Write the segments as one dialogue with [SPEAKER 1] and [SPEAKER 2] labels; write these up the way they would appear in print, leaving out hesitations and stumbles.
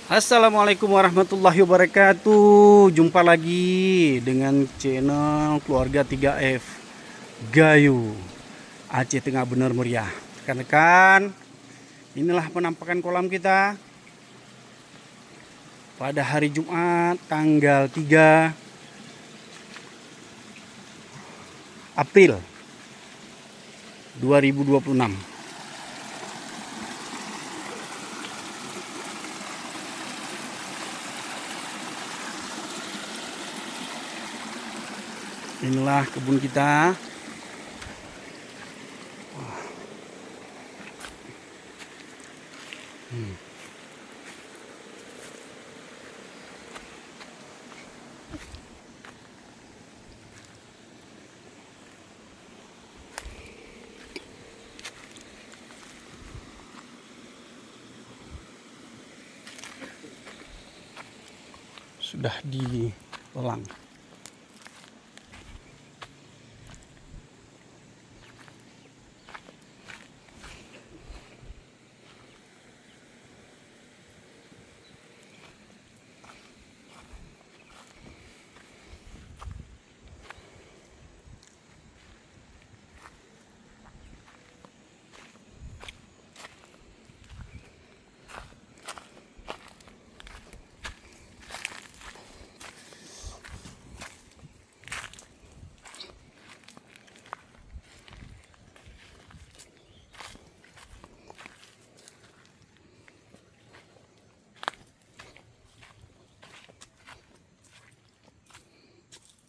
[SPEAKER 1] Assalamualaikum warahmatullahi wabarakatuh. Jumpa lagi dengan channel Keluarga 3F Gayo Aceh Tengah Bener Meriah. Rekan-rekan, inilah penampakan kolam kita pada hari Jumat tanggal 3 April 2026. Inilah kebun kita. Sudah dilelang.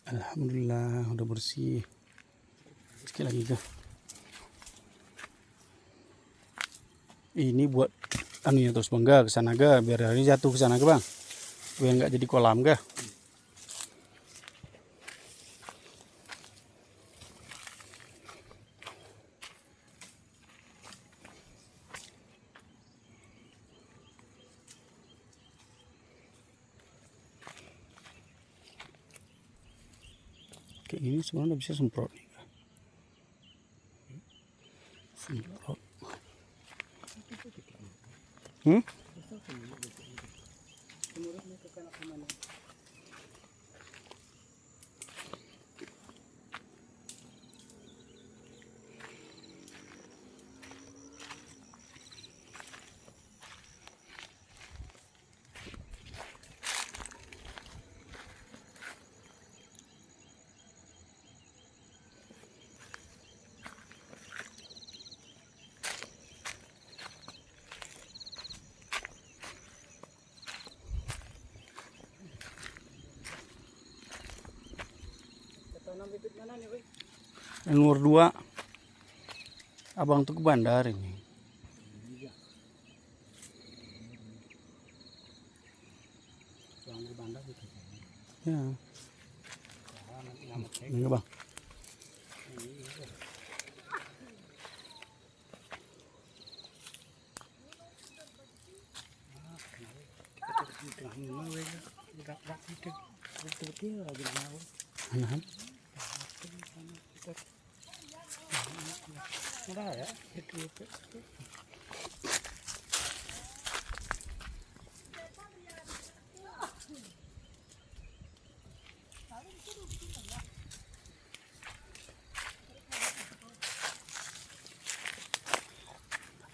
[SPEAKER 1] Alhamdulillah udah bersih. Sekali lagi kah? Ini buat anunya terus bangga ke sana ga, biar hari jatuh ke sana ga bang, biar nggak jadi kolam ga. Kayak gini sebenarnya udah bisa semprot nih. Semprot. Hmm? Nomor 2 abang tuh ke bandar ini. Ya. Ini bang. Anahan.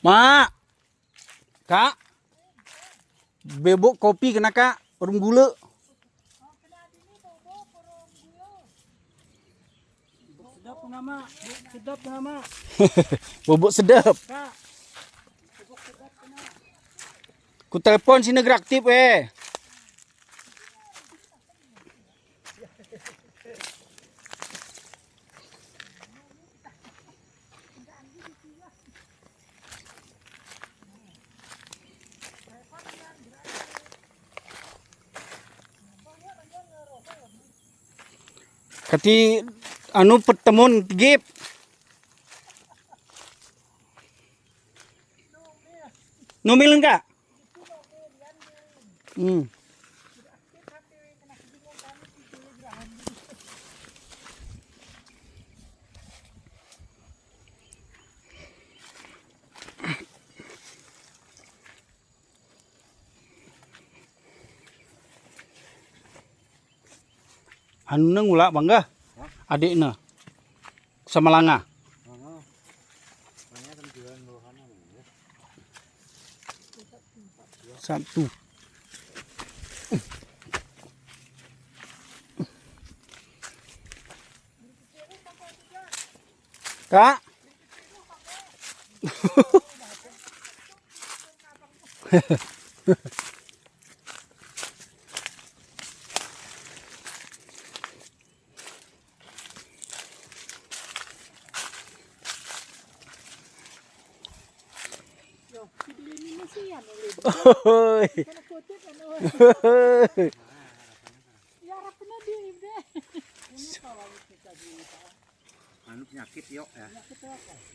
[SPEAKER 1] Mak, kak, bebok kopi kena kak, perum gula.
[SPEAKER 2] Sedap nama, sedap nama.
[SPEAKER 1] Bobok sedap.
[SPEAKER 2] Kak,
[SPEAKER 1] Ku telepon sini gerak aktif Kati anu pertemuan gip. Nomil enggak? Hmm. Anu na ngula bang ga? Adik na. Sama langa. Satu. Kak. Oi.
[SPEAKER 3] Anu penyakit yok ya.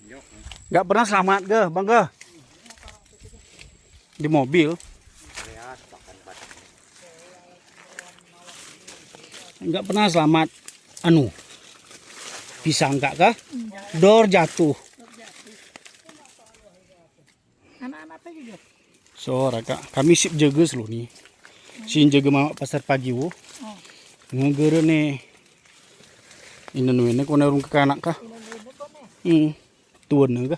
[SPEAKER 3] Yok.
[SPEAKER 1] Gak pernah selamat ga, bang ga? Di mobil.
[SPEAKER 3] Reas pakan bat.
[SPEAKER 1] Gak pernah selamat. Anu. Pisang kak kah? Dor jatuh.
[SPEAKER 2] Anak-anak apa gitu?
[SPEAKER 1] So raka kami sip jaga selo ni. Sin jaga mama pasar pagi wo. Ngegere ne. Ina nuene ko na rung kakanak ka. Tuan na ka.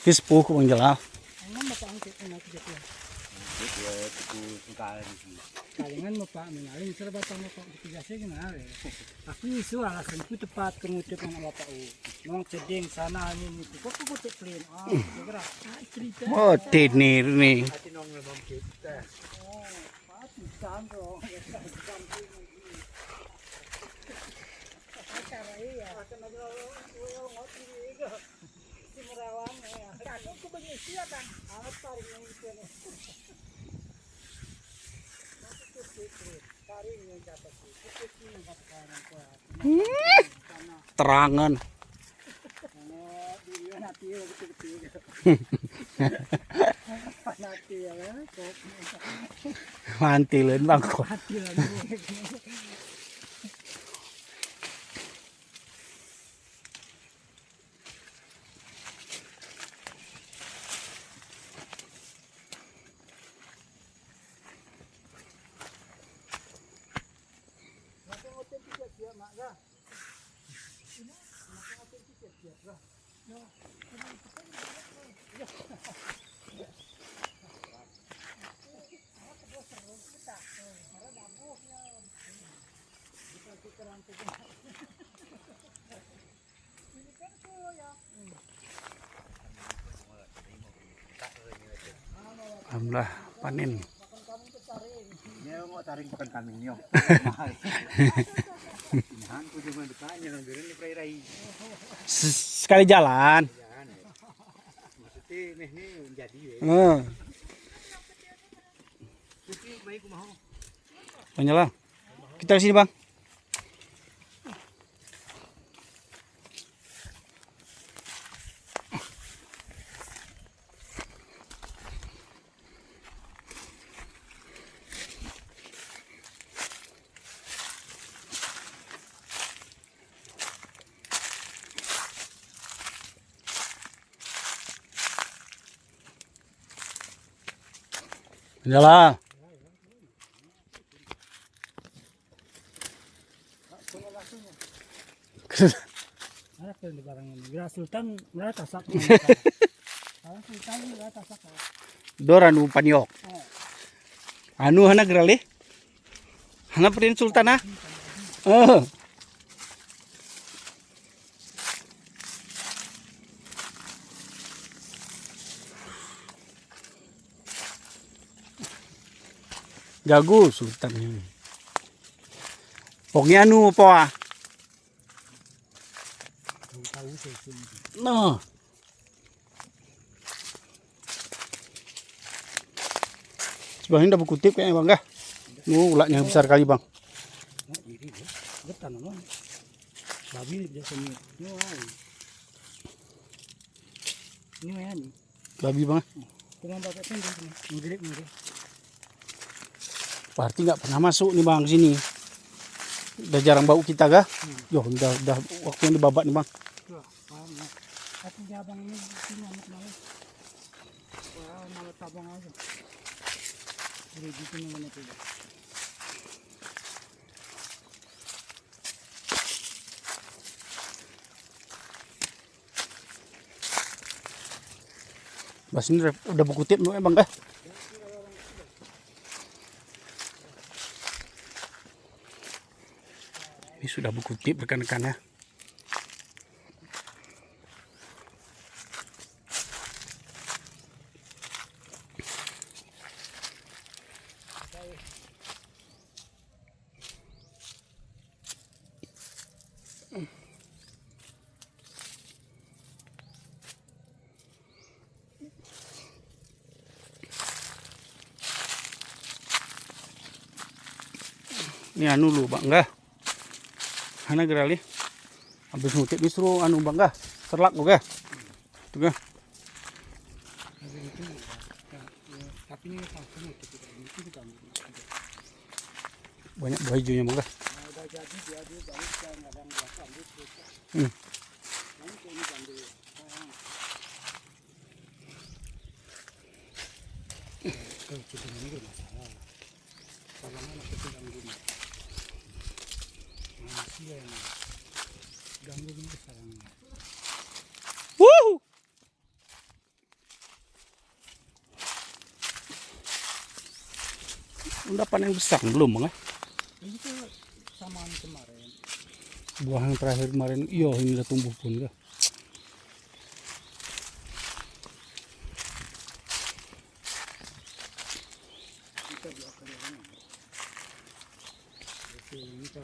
[SPEAKER 1] Kispo ko bang jala.
[SPEAKER 2] Angan mo pa ang kikuna ko dito.
[SPEAKER 3] Dia tuku sungkalan di.
[SPEAKER 2] Kalingan mo pa, minaling sa batang mo pa kitigasya gina. Aku isu alasan ku tepat kengutip ng bapak o. Nung ceding sana ni ko kutip plane. Segera. Cerita.
[SPEAKER 1] Oh, tenir ni.
[SPEAKER 3] Tinong lebam kita.
[SPEAKER 2] Pati sandro.
[SPEAKER 1] Terangan. Mantilin bang ko. Alhamdulillah panen.
[SPEAKER 3] Nya mau taring pakan kambing yo. Inahan ko cuma dekatnya nang geureun di rai-rai.
[SPEAKER 1] Sekali jalan.
[SPEAKER 3] Maksudnya nih jadi we. Tapi baik kumaha.
[SPEAKER 1] Penyelang. Kita sini bang. Penyelang.
[SPEAKER 2] Anak ko di barang ini. Gra Sultan merata sak. Sultan merata sak.
[SPEAKER 1] Dor anu paniok. Anu hana gerali. Hana perin sultan ah. Jago sultan ini. Pokoknya anu po ah. No. Sebenarnya udah kutip kayaknya bang kah? Ulaknya besar kali bang.
[SPEAKER 2] Betul naman. Babi biasa ni. Ini yan.
[SPEAKER 1] Babi bang.
[SPEAKER 2] Kung ang bakit hindi menggerik.
[SPEAKER 1] Berarti nggak pernah masuk nih bang sini. Udah jarang bau kita kah? Yo, udah waktunya dibabat nih bang.
[SPEAKER 2] Aku jabang ini sini anak malas. malah tabang aja. Jadi gitu mana tuh.
[SPEAKER 1] Bas ini udah buku tip lu bang. Ini sudah buku tip rekan-rekan ya. Ini anu lu bang enggak? Hana gerali. Habis ngutip disuruh anu bang enggak? Terlak lu enggak? Tuh enggak?
[SPEAKER 2] Tapi ini langsung itu juga.
[SPEAKER 1] Banyak buah hijaunya bang enggak?
[SPEAKER 2] Nah, udah jadi dia baru kan kadang biasa ambil terus. Nanti ini ambil. Kalau kita ini masalah. Kalau mana kita ganggu. Manusia yang ganggu ini sekarang.
[SPEAKER 1] Wuh! Udah panen besar belum bang?
[SPEAKER 2] Ini tuh samaan kemarin.
[SPEAKER 1] Buah yang terakhir kemarin, iya ini udah tumbuh pun enggak?
[SPEAKER 2] Kita buat kerjaan. Ini kan.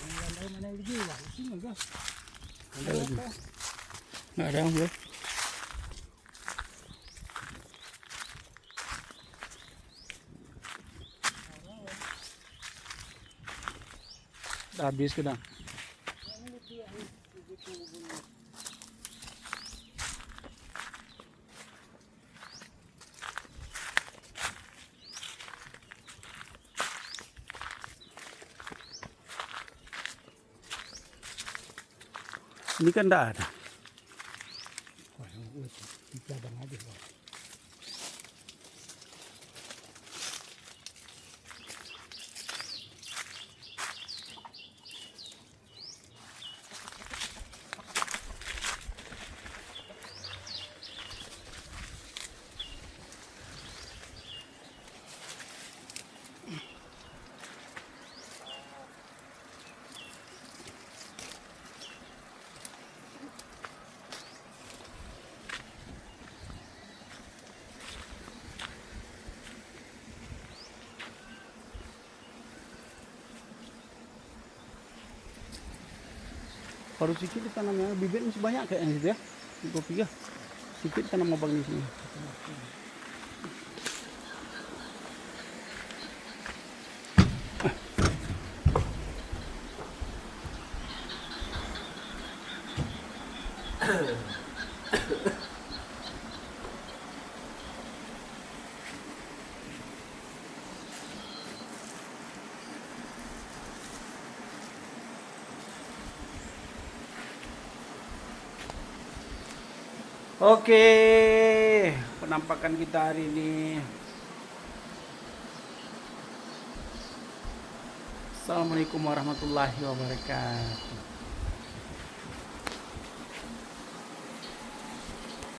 [SPEAKER 2] Yang mana lagi lah, ini enggak.
[SPEAKER 1] Ada lagi. Nggak ada bang. Udah habis kedang. Ini kan enggak ada.
[SPEAKER 2] Kita bang aja.
[SPEAKER 1] Baru sedikit tanamnya, bibit masih banyak kayaknya gitu ya. Di kopi ya. Sedikit tanam abang di sini. Oke, penampakan kita hari ini. Assalamualaikum warahmatullahi wabarakatuh.